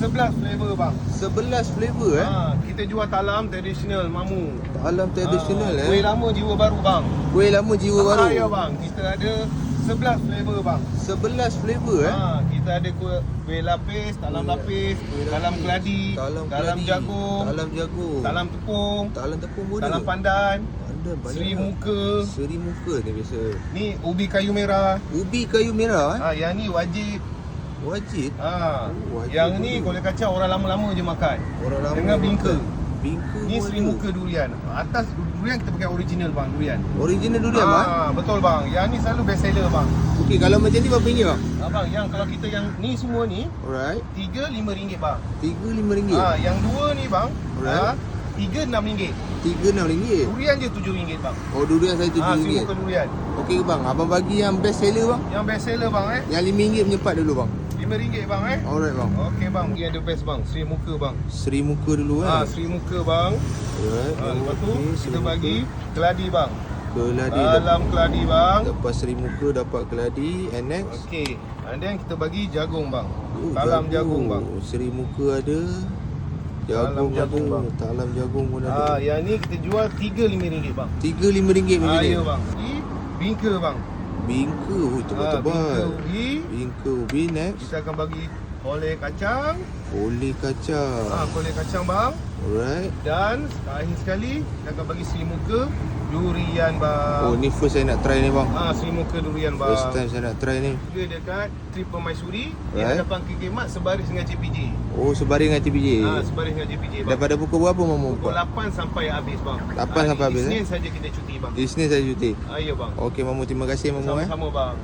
11 flavor bang. 11 flavor Kita jual talam tradisional mamu. Talam tradisional Kuih lama jiwa baru bang. Kuih lama jiwa baru. Ya bang, kita ada 11 flavor bang. 11 flavor Kita ada kuih lapis, talam lapis, talam keladi, talam jagung, talam tepung, talam tepung pun talam ada. pandan, Ada banyak. seri muka. Seri muka ni biasa. Ni ubi kayu merah. Ubi kayu merah Yang ni wajib. Wajib. Wajib Yang ni dulu. golek kacang orang lama-lama je makan. Orang lama Dengan bingka. Bingka Ni pun seri ada. muka durian. Atas durian kita pakai original bang, durian. Original durian bang. Betul bang. Yang ni selalu best seller bang. Okey, kalau macam ni berapa ringgit bang? Bang, yang kalau kita yang ni semua ni Alright. RM3-5 bang. RM3-5. Yang dua ni bang, Alright. RM3-6. RM3-6. Durian je RM7 bang. Oh, durian saya Seri RM7. muka durian. Okey bang, abang bagi yang best seller bang. Yang best seller bang Yang RM5 menyepat dulu bang. RM5 bang Alright bang. Okey bang, ni ada best bang, seri muka bang. Seri muka dulu Seri muka bang. Alright. Lepas tu Okey, kita seri bagi muka. keladi bang. Keladi. Dalam keladi bang. Lepas seri muka dapat keladi. And next. Okey. And then kita bagi jagung bang. Oh, Talam jagung bang. Seri muka ada. Jagung jagung, ada. bang. Talam jagung pun ada. Yang ni kita jual RM3-5 bang. RM3-5 macam ni. Ya bang. Ni bingka bang. Bingka. Oh, tebal-tebal. Bingka ubi. Bingka ubi next. Kita akan bagi oleh kacang. Oleh kacang. Oleh kacang bang. Alright. Dan akhir sekali kita akan bagi seri muka durian bang. Oh, ni first saya nak try ni bang. Seri muka durian bang. First time saya nak try ni. Dia dekat Trip Permaisuri di Right. hadapan KK Mart sebaris dengan JPJ. Oh, sebaring dengan TPJ. Sebaris dengan JPJ bang. Daripada pukul berapa mamu Pukul buka? 8 sampai habis bang. 8 sampai habis, Isnin saja kita cuti bang. Isnin saya cuti. Ya bang. Okey mamu, terima kasih mamu Sama-sama bang.